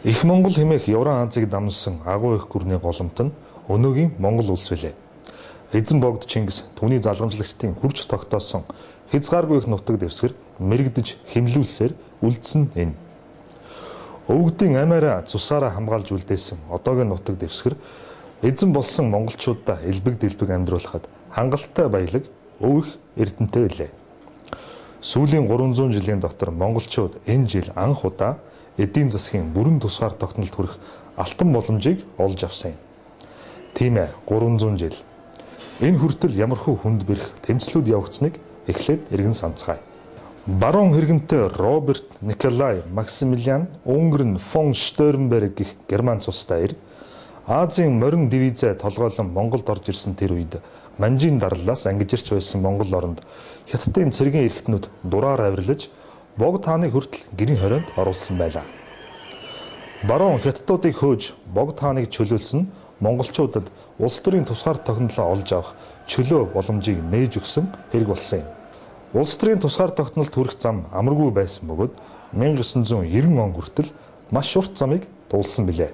Их Монгол хэмээх Евраан Азийг дамжсан агуу их гүрний голомт нь өнөөгийн Монгол улс билээ. Эзэн богд Чингис түүний залгамжлагчдын хурж тогтоосон хязгааргүй их нутаг дэвсгэр мэрэгдэж хэмлүүлсээр үлдсэн энэ. Өвгдийн амиараа цусаараа хамгаалж үлдээсэн одоогийн нутаг дэвсгэр эзэн болсон монголчуудаа элбэг дэлбэг амьдруулахад хангалттай баялаг өв их эрдэнэтэй билээ. Сүүлийн 300 жилийн дотор монголчууд энэ жил анх удаа эдийн засгийн бүрэн тусгаар тогтнолд хүрэх алтан боломжийг олж авсан юм. Тийм ээ, 300 жил. Энэ хүртэл ямархуу хүнд бэрх тэмцлүүд явагдсныг эхлээд эргэн санацгаая. Баруун хэрэгэнтэй Роберт Николай Максимилиан Унгрен фон Штернберг гэх герман цустай ир Азийн морин дивизээ толгойлон Монголд орж ирсэн тэр үед манжийн дарлалаас ангижирч байсан Монгол оронд хятадын цэргийн эрхтнүүд дураар авирлаж богд хааныг хүртэл гэрийн хорионд оруулсан байлаа. Баруун хятадуудыг хөөж богд хааныг чөлөөлсөн монголчуудад улс төрийн тусгаар тогтнолоо олж авах чөлөө боломжийг нээж өгсөн хэрэг болсон юм. Улс төрийн тусгаар тогтнолд хүрэх зам амаргүй байсан бөгөөд 1990 он хүртэл маш урт замыг дуулсан билээ.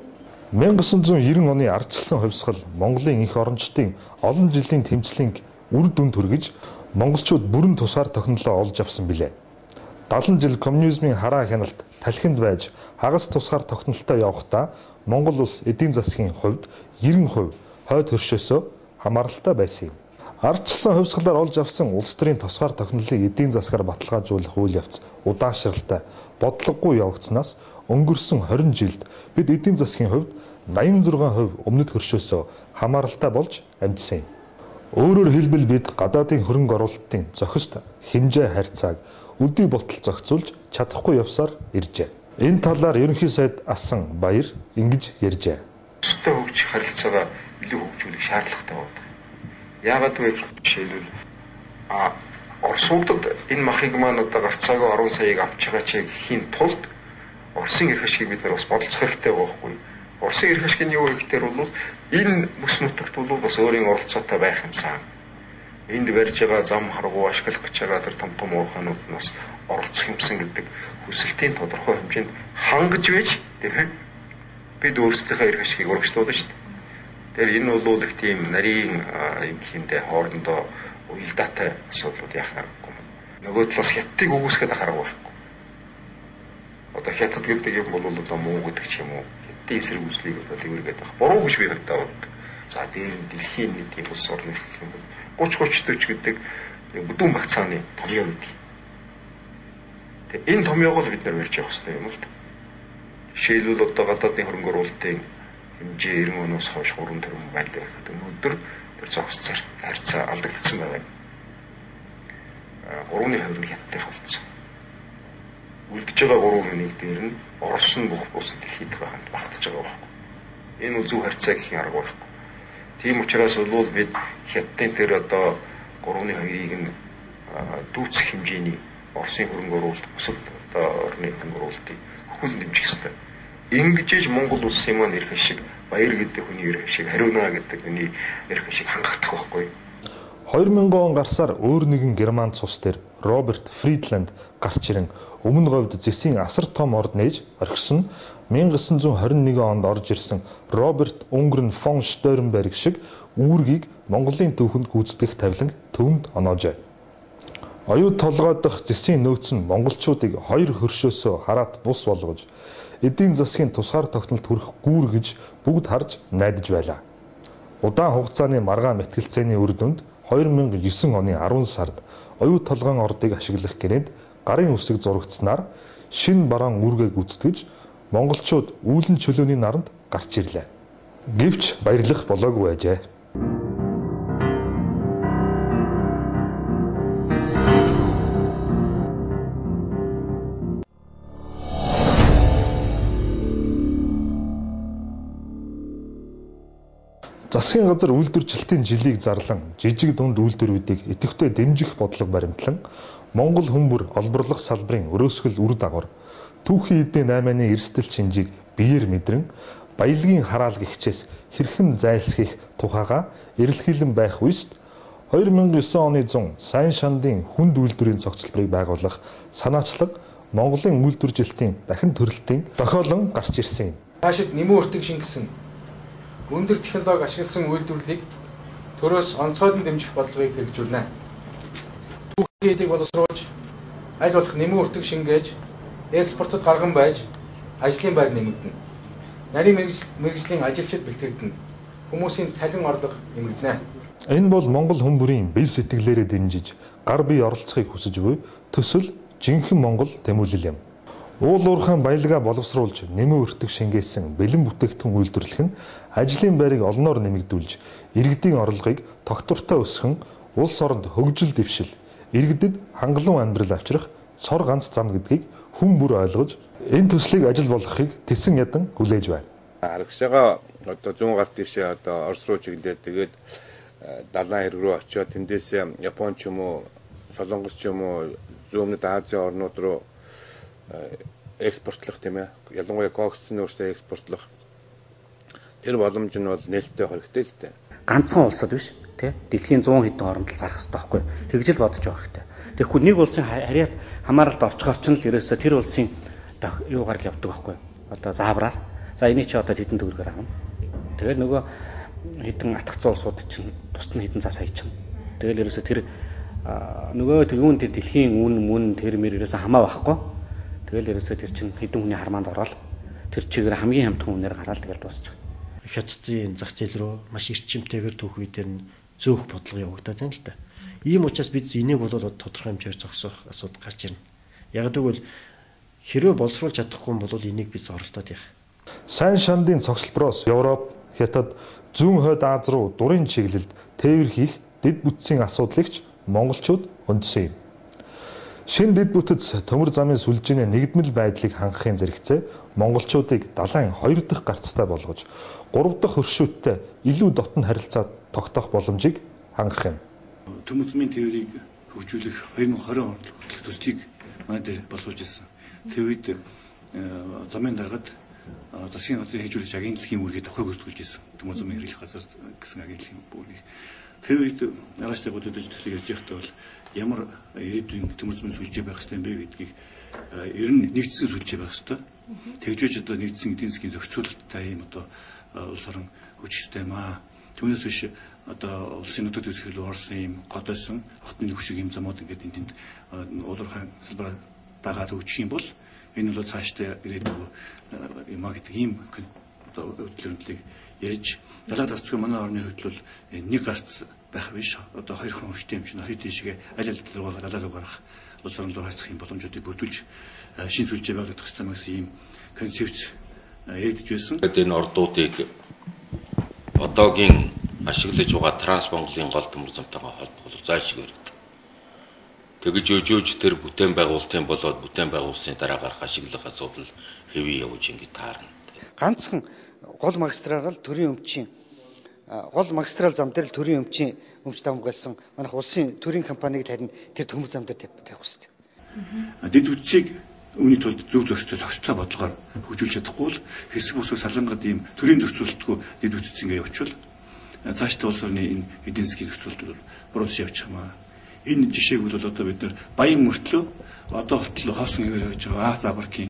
1990 оны ардчилсан хувьсгал Монголын их орончдын олон жилийн тэмцлийн үр дүнд хүргэж монголчууд бүрэн тусгаар тогтнолоо олж авсан билээ. 70 жил коммунизмын хараа хяналт талхинд байж хагас тусгаар тогтнолтой явахдаа Монгол улс эдийн засгийн хувьд 90% хойд хөршөөсөө хамааралтай байсан юм. Ардчилсан хувьсгалаар олж авсан улс төрийн тусгаар тогтнолыг эдийн засгаар баталгаажуулах үйл явц удаашралтай бодлогогүй явагдсанаас өнгөрсөн 20 жилд бид эдийн засгийн хувьд 86% өмнөд хөршөөсөө хамааралтай болж амьдсан юм. Өөрөөр хэлбэл бид гадаадын хөрөнгө оруулалтын зохист хэмжээ харьцааг өдий болтол зохицуулж чадахгүй явсаар иржээ. Энэ талаар ерөнхий сайд Асан Баяр ингэж ярьжээ. Өстэй хөгжих харилцаагаа илүү хөгжүүлэх шаардлагатай байна. Яагаад вэ гэвэл Оросуудад энэ махыг маань одоо гарцаагүй 10 саяыг авч байгаа ч гэхийн тулд Оросын эрх ашгийг бид нар бас бодолцох хэрэгтэй байхгүй. Оросын эрх ашиг нь юу вэ гэхээр бол энэ бүс нутагт бол бас өөрийн оролцоотой байх юмсан. Энд барьж байгаа зам харгуу ашиглах гэж байгаа тэр том уурхаанууд нь бас оролцох юмсан гэдэг хүсэлтийн тодорхой хэмжээнд хангаж байж тийм ээ. Бид өөрсдийнхөө эрх ашгийг урагшлуулна шүү дээ. Тэр энэ бол их тийм нарийн юм хиймдээ хоорондоо уялдаатай асуудлууд яах аргагүй. Нөгөө талаас хятадыг үгүйсгээд харах байхгүй. Одоо хятад гэдэг юм бол одоо муу гэдэг ч юм уу. Хятадын эсрэг үзлийг одоо тэргээд байх. Буруу гэж би боддог байна. За дээр нь дэлхийн нэг тийм улс орны гэх юм бол 30-40 гэдэг бүдүүн багцааны томьёо гэдэг. Тэгээ энэ томьёог л бид нар барьж явах хэрэгтэй юм л да. Жишээлбэл одоо гадаадын хөрөнгө оруулалтын хэмжээ 90 оноос хойш 3 тэрбум байлаа гэхэд өнөөдөр тэр зохис харьцаа алдагдсан байгаа юм. 3-ны 2 нь хятадтай болцсон. Үлдэж байгаа 3%-ийг дээр нь Орос нь бүх бус дэлхийд байханд багтаж байгаа байхгүй. Энэ бол зөв харьцаа гэх юм арга байхгүй. Тийм учраас бол бид хятадын тэр одоо 3-2-ыг нь дүүцэх хэмжээний Оросын хөрөнгө оруулалт бусад одоо орны хөрөнгө оруулалтыг хөл дэмжих ёстой. Ингэжээж Монгол улсын маань эрх ашиг Баяр гэдэг хүний эрх ашиг хариуна гэдэг хүний эрх ашиг хангагдах байхгүй. 2000 он гарсаар өөр нэгэн герман цус дээр Роберт Фридланд гарч ирэн өмнө говьд зэсийн асар том орд нээж орхисон 1921 онд орж ирсэн Роберт Унгрен фон Штернберг шиг үүргийг Монголын төвхөнд гүйцэтгэх тавиланг төвөнд оноожээ. Оюут толгойдох зэсийн нөөц нь монголчуудыг хоёр хөршөөсөө хараат бус болгож эдийн засгийн тусгаар тогтнолд хүрэх гүүр гэж бүгд харж найдаж байлаа. Удаан хугацааны маргаан мэтгэлцээний үр дүнд 2009 оны 10 сард оюут толгойн ордыг ашиглах гэрээнд гарын үсэг зурагдсанаар шинэ бараан үүргээ гүйцэтгэж монголчууд үүлэн чөлөөний наранд гарч ирлээ. Гэвч баярлах болоогүй байжээ. Засгийн газар үйлдвэржилтийн жилийг зарлан жижиг дунд үйлдвэрүүдийг идэвхтэй дэмжих бодлого баримтлан Монгол хүмбэр олборлох салбарын өрөөсгөл үр дагавар түүхийн эдийн 8-ны эрсдэл шинжийг биеэр мэдрэн баялагын хараал гихчээс хэрхэн зайлсхийх тухайга эрэлхийлэн байх үест 2009 оны 100 сайн шандын хүнд үйлдвэрийн цогцлборыг байгуулах санаачлаг Монголын үйлдвэржилтийн дахин төрөлтийн тохиолон гарч ирсэн юм. Цаашид нэмэн өртөг шингэсэн өндөр технологи ашигласан үйлдвэрлэлийг төрөөс онцгойлон дэмжих бодлогыг хэрэгжүүлнэ. Түүхийдийг боловсруулж аль болох нэмэн өртөг шингээж экспортод гарган байж ажлын байр нэмэгдэнэ. Нарийн мэргэжлийн ажилчид бэлтгэгдэнэ. Хүмүүсийн цалин орлого нэмэгдэнэ. Энэ бол Монгол хүн бүрийн бие сэтгэлээрээ дэмжиж гар бие оролцохыг хүсэж буй төсөл жинхэнэ Монгол тэмүүлэл юм. Уул уурхайн баялгаа боловсруулж нэмэн өртөг шингээсэн бэлэн бүтээгдэхүүн үйлдвэрлэх нь ажлын байрыг олноор нэмэгдүүлж иргэдийн орлогыг тогтвортой өсгөн улс оронд хөгжил дэвшил иргэдэд хангалуун амьдрал авчрах цор ганц зам гэдгийг хүн бүр ойлгож энэ төслийг ажил болгохыг тесэн ядан хүлээж байна. Арагшаага одоо зүүн галт тишээ одоо Орос руу чиглээд тэгээд далайн хэрэг рүү очиод тэндээс Япон ч юм уу Солонгос ч юм уу зүүнэд Азийн орнууд руу экспортлох тийм ээ. Ялангуяа коксны өөрсдөө экспортлох тэр боломж нь бол нээлттэй хоригтой л дээ. Ганцхан улсад биш тий дэлхийн 100 хэдэн орнд л зарах хэрэгтэй байхгүй. Тэгж л бодож байгаа хэрэгтэй. Тэгэхгүй нэг улсын харьяат хамааралд орчгоор ч л ерөөсөө тэр улсын юугаар л явдаг байхгүй. Одоо заавраар. За энийг чи одоо хэдэн төгрөгөөр авна. Тэгэл нөгөө хэдэн атгцсан улсууд чинь тусад нь хэдэн цаас хайчихна. Тэгэл ерөөсөө тэр нөгөө юунд дэлхийн үн тэр мэр ерөөсөө хамаа байхгүй. Тэгэл ерөөсөө тэр чинь хэдэн хүний хармаанд ороод тэр чигээр хамгийн хамтхан үнээр гараад тэгэл дуусчих. Хятадын зах зээл рүү маш эрчимтэйгээр түүх үедэр нь зөөх бодлого явагдаад байна л да. Ийм учраас бид энийг бол тодорхой хэмжээр зогсоох асуудал гарч ирнэ. Яг тэгвэл хэрвээ боловсруулж чадахгүй бол энийг бид зорилтоод явах. Сайн шандын цогцлбороос Европ, Хятад, зүүн хойд Аз руу дурын чиглэлд тээвэр хийх дэд бүтцийн асуудлыгч монголчууд өндсөн юм. Шинэ дэд бүтэц төмөр замын сүлжээний нэгдмэл байдлыг хангахын зэрэгцээ монголчуудыг далайн 2 дахь гарцтай болгож 3 дахь хөршүүттэй илүү дотн харилцаа тогтоох боломжийг хангах юм. Төмөр замын тээврийг хөгжүүлэх 2020 онд төслийг манай дээр боловсруулж ирсэн. Тэр үед замын даргад засгийн газрын хөгжүүлж агентлагийн үүргээ давхар гүйцэтгүүлж ирсэн. Төмөр замын хэрэглэх газар гэсэн агентлагийн үүргийг. Тэр үед нарааштай хөдөлж төслийг ярьж байхдаа бол ямар ирээдүйн төмөр замын сүлжээ байх ёстой юм бэ гэдгийг ер нь нэгдсэн сүлжээ байх ёстой. Тэгжээж одоо нэгдсэн эдийн засгийн зохицуулалттай юм одоо улс орон хүч систем түүнээс биш одоо улсын нутаг дэвсгэр рүү орсон юм годойсон хотны хөвшиг юм замууд ингээд энд уулуурхай салбараа дагаад өгчих юм бол энэ бол цаашдаа ирээдүйг юмаа гэдэг ийм одоо хөдөлгөөнлийг ярьж далаад гарцгүй манай орны хөдөл нэг гарц байх биш одоо 2 хүн хүчтэй юм чинь хоёр тийшээ аль аль руугаа далаа руу гарах улс орон руу хайцах юм боломжуудыг бүрдүүлж шин сүлжээ байгуулах хэрэгтэй гэсэн ийм концепц яригдж байсан. Энэ ордуудыг одоогийн ашиглаж байгаа Транс Монголын гол төмөр замтайгаа холбох зайлшгүй яригд. Тэгэж өжөөж тэр бүтээн байгуулалтын болоод бүтээн байгуулсны дараа гарах ашиглах асуудал хэвээ явж ингэ таарна. Ганцхан гол магистрал төрийн өмчийн гол магистрал зам дээр л төрийн өмчийн өмч давмгайлсан манайх улсын төрийн компаниг харин тэр төмөр зам дээр тавих хэрэгтэй. Дэд бүтцийг үүний тулд зөв зохистой бодлогоор хөгжүүлж чадахгүй бол хэсэг бүсгүй салангад ийм төрийн зохицуулалтгүй дэд бүтц ингэ явуучвал цаашдаа улс орны энэ эдийн засгийн зохицуулалт бол буруу явчих юм аа. Энэ жишээг бол одоо бид нар Баян мөртлөө одоо болтол хоосон хэвээр байж байгаа Аз Африкийн